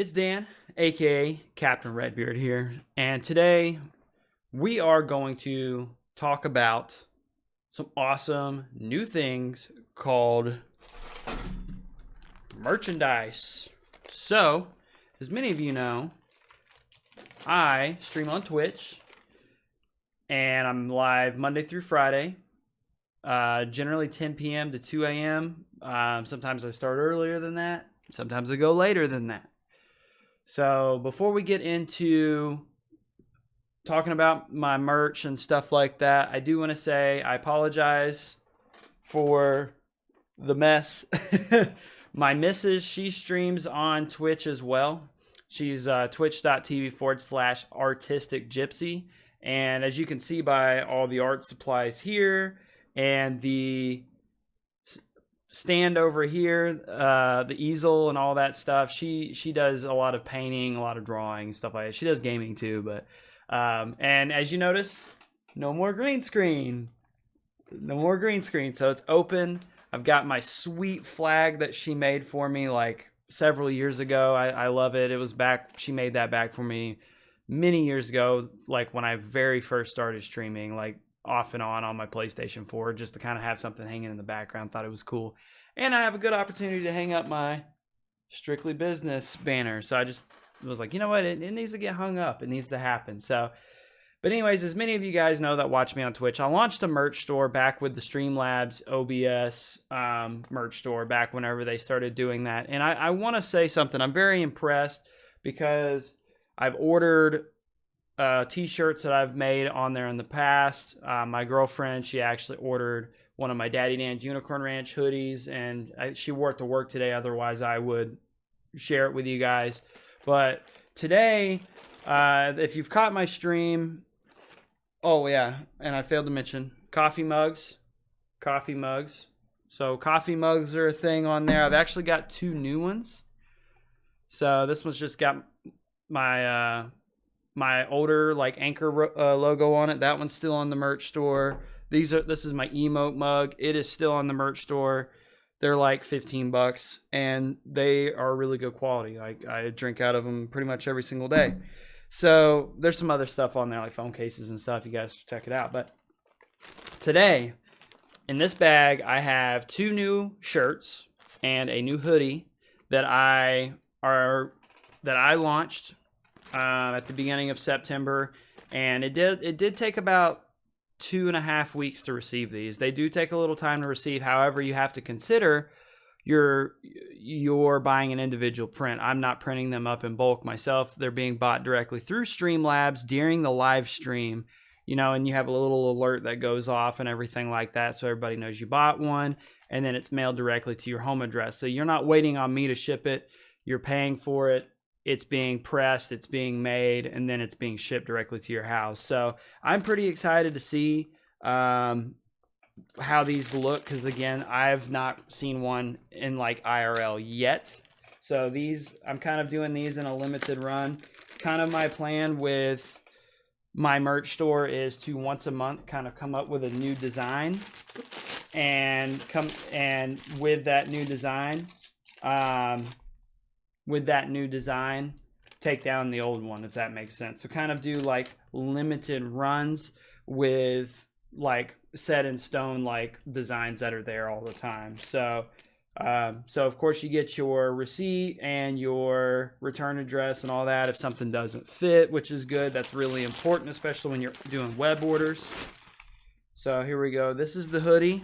It's Dan, aka Captain Redbeard here, and today we are going to talk about some awesome new things called merchandise. So, as many of you know, I stream on Twitch and I'm live Monday through Friday, generally 10 p.m. to 2 a.m. Sometimes I start earlier than that, sometimes I go later than that. So before we get into talking about my merch and stuff like that, I do want to say I apologize for the mess. My missus, she streams on Twitch as well. She's twitch.tv/artistic gypsy. And as you can see by all the art supplies here and the stand over here, the easel and all that stuff, she does a lot of painting, a lot of drawing, stuff like that. She does gaming too, but and as you notice, no more green screen, so it's open. I've got my sweet flag that she made for me like several years ago. I love it. It was back, she made that back for me many years ago, like when I very first started streaming, like off and on my PlayStation 4, just to kind of have something hanging in the background. Thought it was cool. And I have a good opportunity to hang up my Strictly Business banner. So I just was like, you know what? It needs to get hung up. It needs to happen. So, but anyways, as many of you guys know that watch me on Twitch, I launched a merch store back with the Streamlabs OBS merch store back whenever they started doing that. And I want to say something. I'm very impressed because I've ordered t-shirts that I've made on there in the past. My girlfriend, she actually ordered one of my Daddy Dan's Unicorn Ranch hoodies, and she wore it to work today. Otherwise, I would share it with you guys. But today, if you've caught my stream, oh yeah, and I failed to mention coffee mugs. So coffee mugs are a thing on there. I've actually got 2 new ones. So this one's just got my my older like Anchor logo on it. That one's still on the merch store. This is my emote mug. It is still on the merch store. They're like $15 and they are really good quality. I drink out of them pretty much every single day. So there's some other stuff on there like phone cases and stuff. You guys should check it out. But today in this bag, I have 2 new shirts and a new hoodie that I launched at the beginning of September, and it did take about 2.5 weeks to receive these. They do take a little time to receive. However, you have to consider you're buying an individual print. I'm not printing them up in bulk myself. They're being bought directly through Streamlabs during the live stream, and you have a little alert that goes off and everything like that, so everybody knows you bought one, and then it's mailed directly to your home address. So you're not waiting on me to ship it. You're paying for it. It's being pressed, it's being made, and then it's being shipped directly to your house. So I'm pretty excited to see how these look, because again, I've not seen one in like IRL yet. So these, I'm kind of doing these in a limited run. Kind of my plan with my merch store is to once a month kind of come up with a new design, and with that new design, take down the old one, if that makes sense. So kind of do like limited runs with like set in stone like designs that are there all the time. So of course you get your receipt and your return address and all that if something doesn't fit, which is good. That's really important, especially when you're doing web orders. So here we go. This is the hoodie.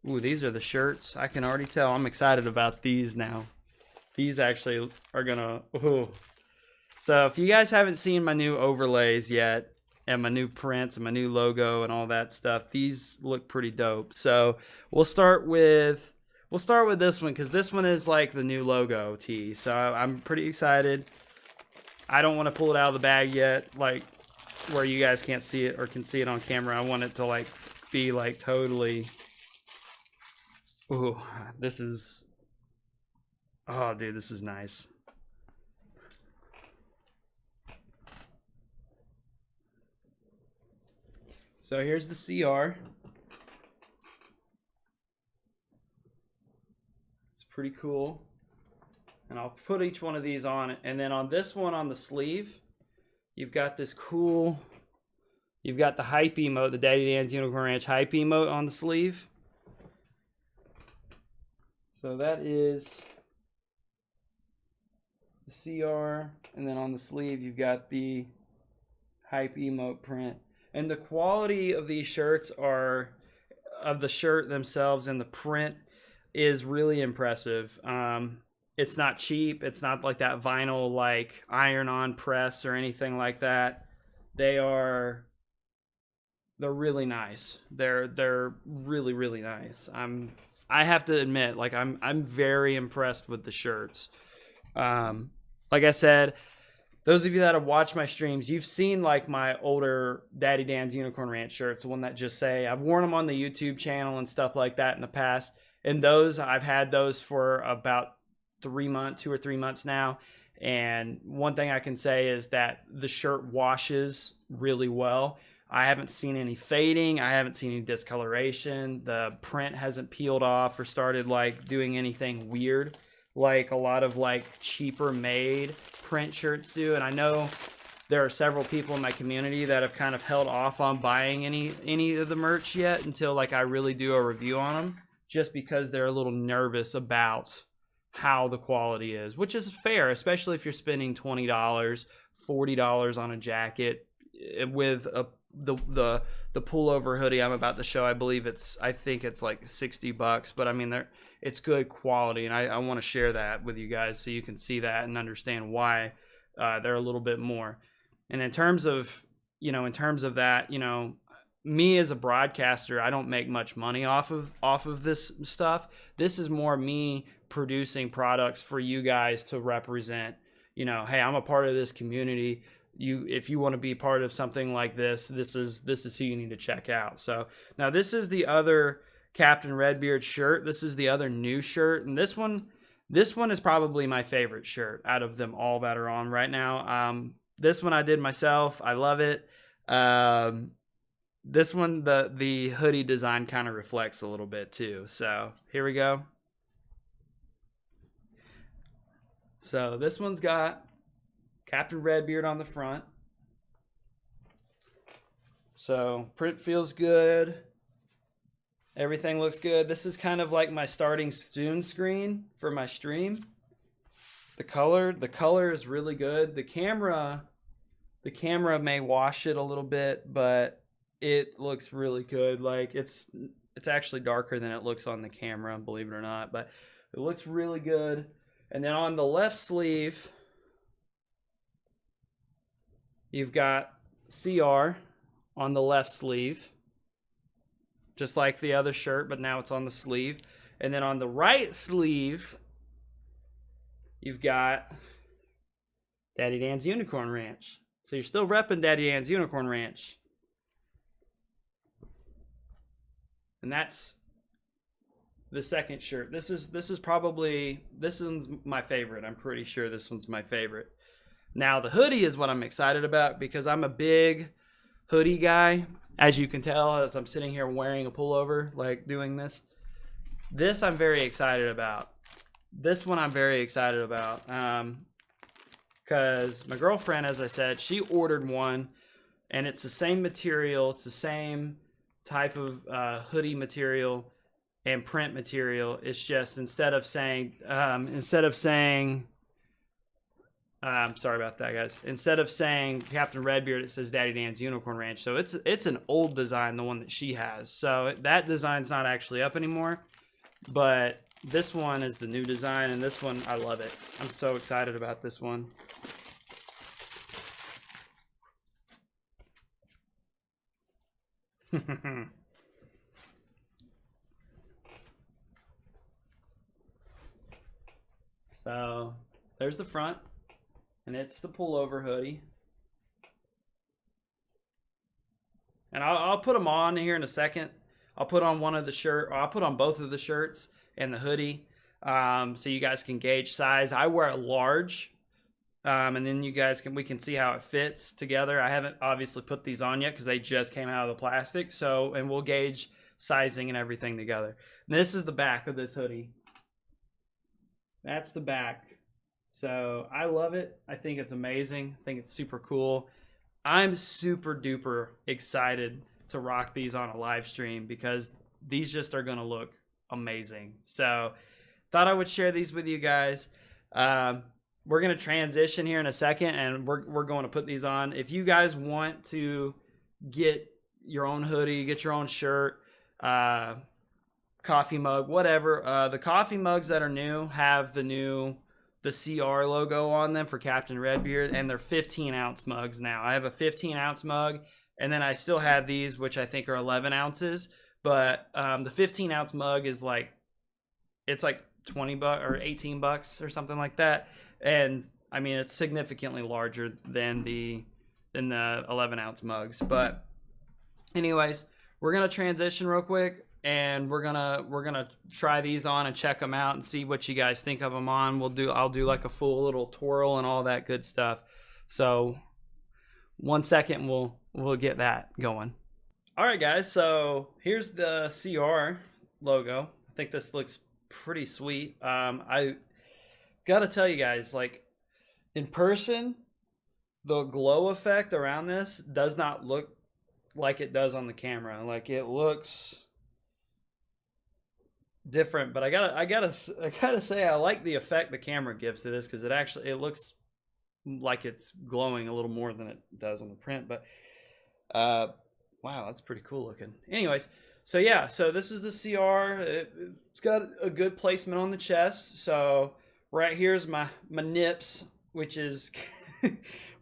Ooh, these are the shirts. I can already tell. I'm excited about these now. These actually are gonna, ooh. So if you guys haven't seen my new overlays yet, and my new prints and my new logo and all that stuff, these look pretty dope. So we'll start with this one, because this one is like the new logo tee. So I'm pretty excited. I don't want to pull it out of the bag yet, like where you guys can't see it or can see it on camera. I want it to like be like totally. Ooh, this is, oh dude, this is nice. So here's the CR. pretty cool. And I'll put each one of these on it. And then on this one on the sleeve, you've got this cool, you've got the hype emote, the Daddy Dan's Unicorn Ranch hype emote on the sleeve. So that is the CR, and then on the sleeve you've got the hype emote print. And the quality of these shirts are, of the shirt themselves and the print, is really impressive. It's not cheap. It's not like that vinyl like iron-on press or anything like that. They're really nice. They're really, really nice. I have to admit, like I'm very impressed with the shirts. Like I said, those of you that have watched my streams, you've seen like my older Daddy Dan's Unicorn Ranch shirts, the one that just say, I've worn them on the YouTube channel and stuff like that in the past. And those, I've had those for about 3 months, 2 or 3 months now. And one thing I can say is that the shirt washes really well. I haven't seen any fading. I haven't seen any discoloration. The print hasn't peeled off or started like doing anything weird like a lot of like cheaper made print shirts do. And I know there are several people in my community that have kind of held off on buying any of the merch yet until like I really do a review on them, just because they're a little nervous about how the quality is, which is fair, especially if you're spending $20, $40 on a jacket with the pullover hoodie I'm about to show. I think it's like $60, but I mean, it's good quality, and I want to share that with you guys so you can see that and understand why they're a little bit more. And in terms of that, me as a broadcaster, I don't make much money off of this stuff. This is more me producing products for you guys to represent, hey, I'm a part of this community. If you want to be part of something like this, this is who you need to check out. So now this is the other Captain Redbeard shirt. This is the other new shirt, and this one is probably my favorite shirt out of them all that are on right now. This one I did myself. I love it. This one, the hoodie design kind of reflects a little bit too. So here we go. So this one's got Captain Redbeard on the front. So print feels good. Everything looks good. This is kind of like my starting soon screen for my stream. The color is really good. The camera may wash it a little bit, but it looks really good. Like it's actually darker than it looks on the camera, believe it or not, but it looks really good. And then on the left sleeve, you've got CR on the left sleeve, just like the other shirt, but now it's on the sleeve. And then on the right sleeve, you've got Daddy Dan's Unicorn Ranch. So you're still repping Daddy Dan's Unicorn Ranch. And that's the second shirt. This one's my favorite. I'm pretty sure this one's my favorite. Now the hoodie is what I'm excited about because I'm a big hoodie guy. As you can tell, as I'm sitting here wearing a pullover, like doing this. This I'm very excited about. This one I'm very excited about. Because my girlfriend, as I said, she ordered one, and it's the same material. It's the same type of hoodie material and print material. It's just instead of saying sorry about that, guys. Instead of saying Captain Redbeard, it says Daddy Dan's Unicorn Ranch. So it's an old design, the one that she has. So that design's not actually up anymore. But this one is the new design, and this one, I love it. I'm so excited about this one. So there's the front, and it's the pullover hoodie. And I'll put them on here in a second. I'll put on one of the shirt, or I'll put on both of the shirts and the hoodie, so you guys can gauge size. I wear a large, and then we can see how it fits together. I haven't obviously put these on yet because they just came out of the plastic. So, and we'll gauge sizing and everything together. And this is the back of this hoodie. That's the back. So I love it. I think it's amazing. I think it's super cool. I'm super duper excited to rock these on a live stream because these just are going to look amazing. So thought I would share these with you guys. We're going to transition here in a second, and we're going to put these on. If you guys want to get your own hoodie, get your own shirt, coffee mug, whatever, the coffee mugs that are new have the CR logo on them for Captain Redbeard, and they're 15-ounce mugs now. I have a 15-ounce mug, and then I still have these, which I think are 11 ounces. But the 15-ounce mug is like, it's like $20 or $18 or something like that. And I mean, it's significantly larger than the 11-ounce mugs. But anyways, we're gonna transition real quick, and we're gonna try these on and check them out and see what you guys think of them on. I'll do like a full little twirl and all that good stuff. So 1 second, we'll get that going. All right, guys. So here's the CR logo. I think this looks pretty sweet. I gotta tell you guys, like, in person, the glow effect around this does not look like it does on the camera. Like, it looks different, but I gotta say I like the effect the camera gives to this, because it looks like it's glowing a little more than it does on the print. But wow, that's pretty cool looking. Anyways, so yeah, so this is the CR. It's got a good placement on the chest. So right here's my nips, which is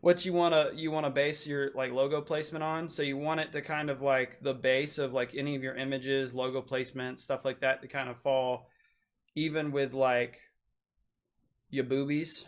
what you wanna base your like logo placement on. So you want it to kind of like the base of like any of your images, logo placement, stuff like that, to kind of fall even with like your boobies.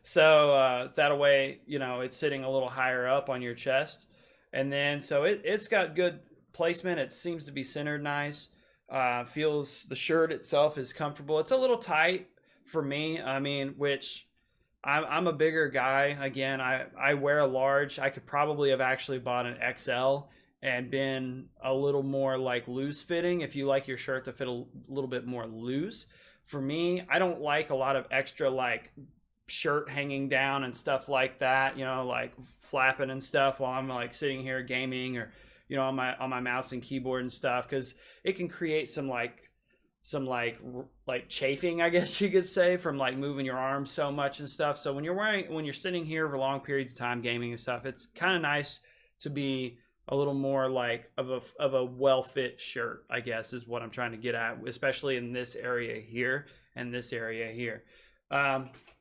So that way, you know, it's sitting a little higher up on your chest. And then so it's got good placement. It seems to be centered nice. Feels, the shirt itself is comfortable. It's a little tight for me. I mean, which I'm a bigger guy. Again, I wear a large. I could probably have actually bought an XL and been a little more like loose fitting if you like your shirt to fit a little bit more loose. For me, I don't like a lot of extra like shirt hanging down and stuff like that, you know, like flapping and stuff while I'm like sitting here gaming, or, you know, on my mouse and keyboard and stuff, because it can create some chafing, I guess you could say, from like moving your arms so much and stuff. So when you're sitting here for long periods of time gaming and stuff, it's kind of nice to be a little more like of a well-fit shirt, I guess, is what I'm trying to get at, especially in this area here and this area here.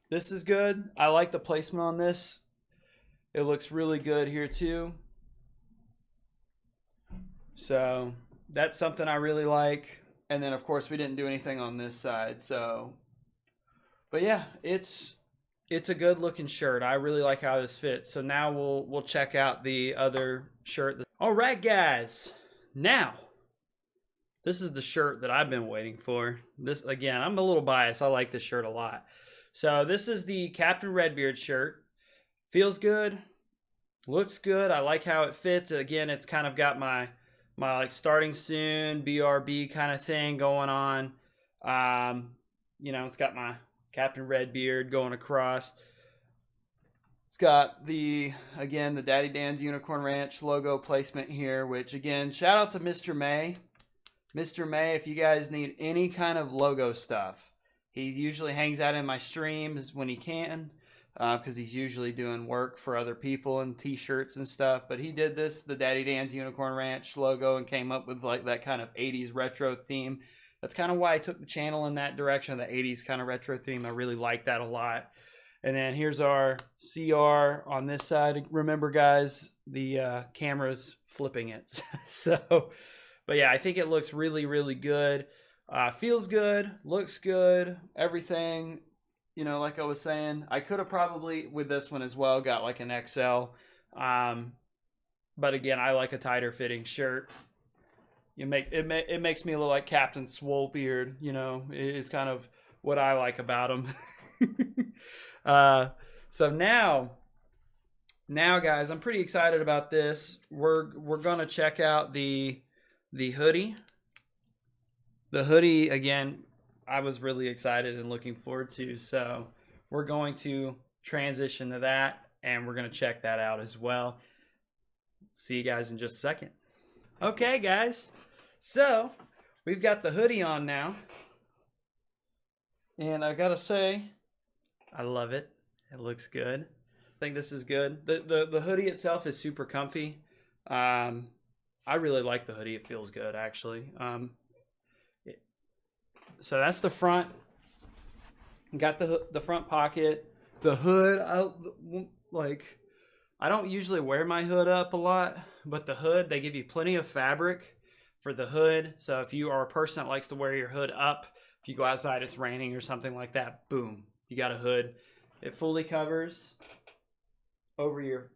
This is good. I like the placement on this. It looks really good here too. So that's something I really like. And then of course we didn't do anything on this side. So, but yeah, it's a good looking shirt. I really like how this fits. So now we'll check out the other shirt. All right, guys. Now, this is the shirt that I've been waiting for. This, again, I'm a little biased. I like this shirt a lot. So this is the Captain Redbeard shirt. Feels good. Looks good. I like how it fits. Again, it's kind of got my like starting soon BRB kind of thing going on. You know, it's got my Captain Redbeard going across. It's got the Daddy Dan's Unicorn Ranch logo placement here, which again, shout out to Mr. May. Mr. May, if you guys need any kind of logo stuff, he usually hangs out in my streams when he can, because he's usually doing work for other people and t-shirts and stuff. But he did the Daddy Dan's Unicorn Ranch logo, and came up with like that kind of 80s retro theme. That's kind of why I took the channel in that direction, the 80s kind of retro theme. I really like that a lot. And then here's our CR on this side. Remember, guys, the camera's flipping it. So, but yeah, I think it looks really, really good. Feels good, looks good, everything. You know, like I was saying, I could have probably, with this one as well, got like an XL. But again, I like a tighter fitting shirt. It makes me look like Captain Swolebeard, you know, is kind of what I like about him. So now guys, I'm pretty excited about this. We're gonna check out the hoodie. The hoodie, again, I was really excited and looking forward to. So we're going to transition to that, and we're going to check that out as well. See you guys in just a second. Okay, guys. So we've got the hoodie on now. And I gotta say, I love it. It looks good. I think this is good. The hoodie itself is super comfy. I really like the hoodie. It feels good, actually. So that's the front. Got the front pocket. The hood, I don't usually wear my hood up a lot, but the hood, they give you plenty of fabric for the hood. So if you are a person that likes to wear your hood up, if you go outside, it's raining or something like that, boom, you got a hood. It fully covers over your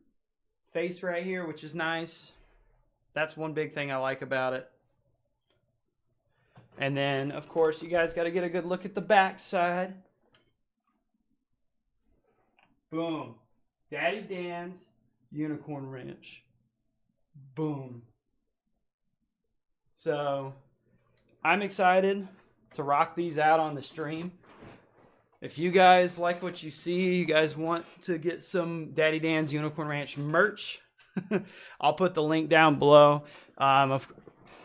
face right here, which is nice. That's one big thing I like about it. And then, of course, you guys got to get a good look at the back side. Boom. Daddy Dan's Unicorn Ranch. Boom. So, I'm excited to rock these out on the stream. If you guys like what you see, you guys want to get some Daddy Dan's Unicorn Ranch merch, I'll put the link down below.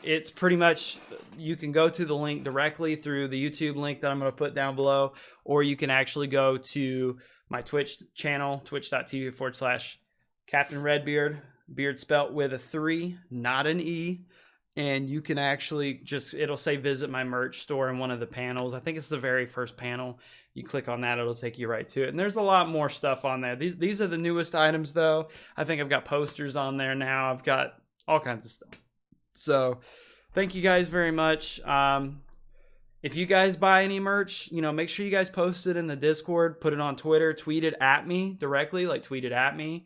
It's pretty much, you can go to the link directly through the YouTube link that I'm going to put down below, or you can actually go to my Twitch channel, twitch.tv/Captain Redbeard, beard spelt with a 3, not an E. And you can actually it'll say visit my merch store in one of the panels. I think it's the very first panel. You click on that, it'll take you right to it. And there's a lot more stuff on there. These are the newest items, though. I think I've got posters on there now. I've got all kinds of stuff. So thank you guys very much. If you guys buy any merch, make sure you guys post it in the Discord, put it on Twitter, tweet it at me directly, tweet it at me.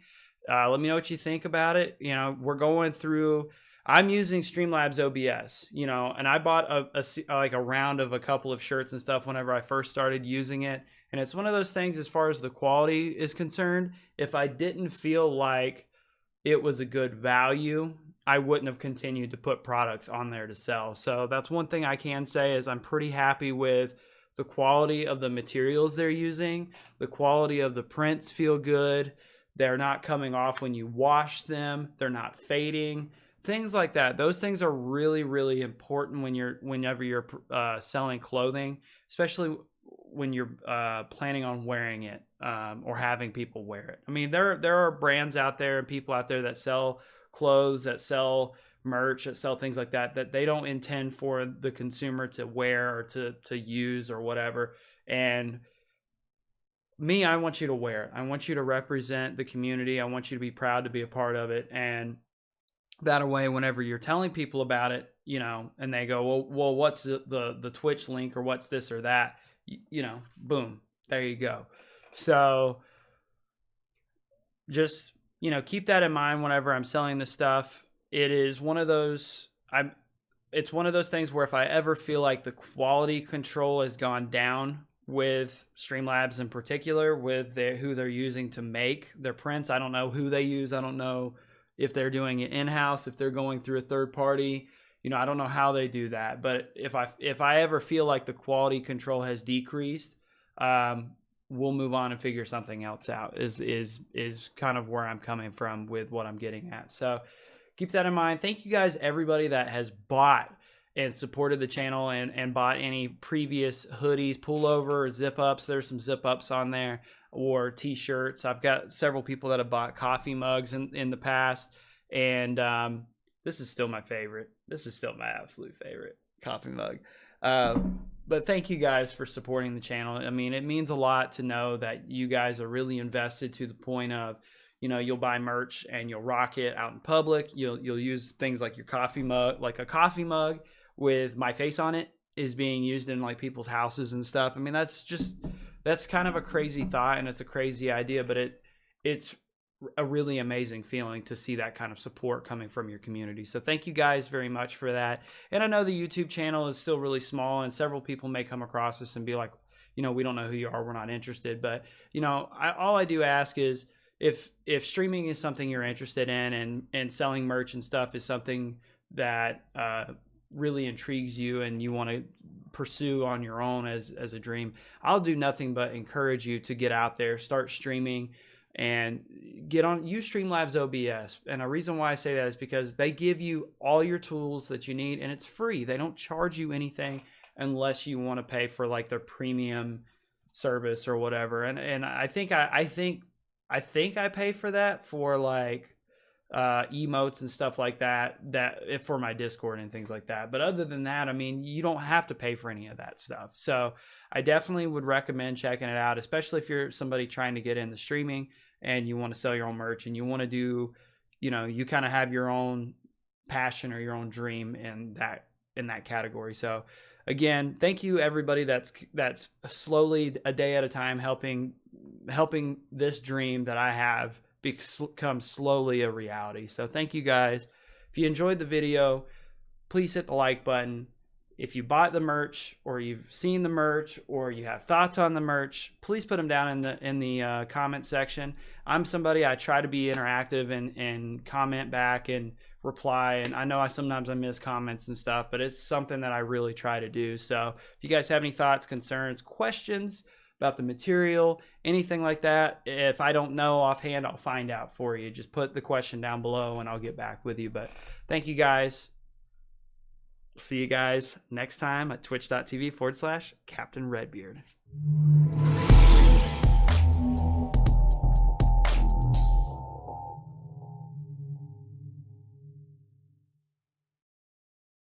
Let me know what you think about it. We're going through, I'm using Streamlabs OBS, and I bought a round of a couple of shirts and stuff whenever I first started using it. And it's one of those things, as far as the quality is concerned, if I didn't feel like it was a good value, I wouldn't have continued to put products on there to sell. So that's one thing I can say, is I'm pretty happy with the quality of the materials they're using. The quality of the prints feel good. They're not coming off when you wash them. They're not fading. Things like that. Those things are really, really important whenever you're selling clothing, especially when you're planning on wearing it or having people wear it. I mean, there are brands out there and people out there that sell clothes, that sell merch, that sell things like that they don't intend for the consumer to wear or to use or whatever. And me, I want you to wear it. I want you to represent the community. I want you to be proud to be a part of it. And that way, whenever you're telling people about it, and they go, well, what's the Twitch link, or what's this or that, boom, there you go. So just, keep that in mind whenever I'm selling this stuff. It is one of those, it's one of those things where if I ever feel like the quality control has gone down with Streamlabs in particular, with who they're using to make their prints, I don't know who they use. I don't know if they're doing it in-house, if they're going through a third party, I don't know how they do that. But if I ever feel like the quality control has decreased, we'll move on and figure something else out, is kind of where I'm coming from with what I'm getting at. So keep that in mind. Thank you guys, everybody that has bought and supported the channel and bought any previous hoodies, pullover, zip ups. There's some zip ups on there, or t-shirts. I've got several people that have bought coffee mugs in the past, and this is still my favorite. This is still my absolute favorite coffee mug. But thank you guys for supporting the channel. I mean, it means a lot to know that you guys are really invested, to the point of, you'll buy merch and you'll rock it out in public. You'll use things like your coffee mug, like a coffee mug with my face on it is being used in people's houses and stuff. I mean, that's kind of a crazy thought, and it's a crazy idea, but it's a really amazing feeling to see that kind of support coming from your community. So thank you guys very much for that. And I know the YouTube channel is still really small, and several people may come across this and be like, we don't know who you are, we're not interested. But all I do ask is, if streaming is something you're interested in, and selling merch and stuff is something that really intrigues you, and you want to pursue on your own as a dream, I'll do nothing but encourage you to get out there, start streaming, and use Streamlabs OBS. And a reason why I say that is because they give you all your tools that you need, and it's free. They don't charge you anything unless you want to pay for like their premium service or whatever. And I think I pay for that for like emotes and stuff like that if for my Discord and things like that. But other than that, I mean, you don't have to pay for any of that stuff. So I definitely would recommend checking it out, especially if you're somebody trying to get into streaming and you want to sell your own merch and you want to do, you know, you kind of have your own passion or your own dream in that category. So again, thank you everybody that's slowly, a day at a time, helping this dream that I have become slowly a reality. So thank you guys. If you enjoyed the video, please hit the like button. If you bought the merch or you've seen the merch or you have thoughts on the merch, please put them down in the comment section. I'm somebody, I try to be interactive and comment back and reply, and I know sometimes I miss comments and stuff, but it's something that I really try to do. So if you guys have any thoughts, concerns, questions about the material, anything like that, if I don't know offhand, I'll find out for you. Just put the question down below and I'll get back with you. But thank you guys. See you guys next time at twitch.tv/Captain Redbeard.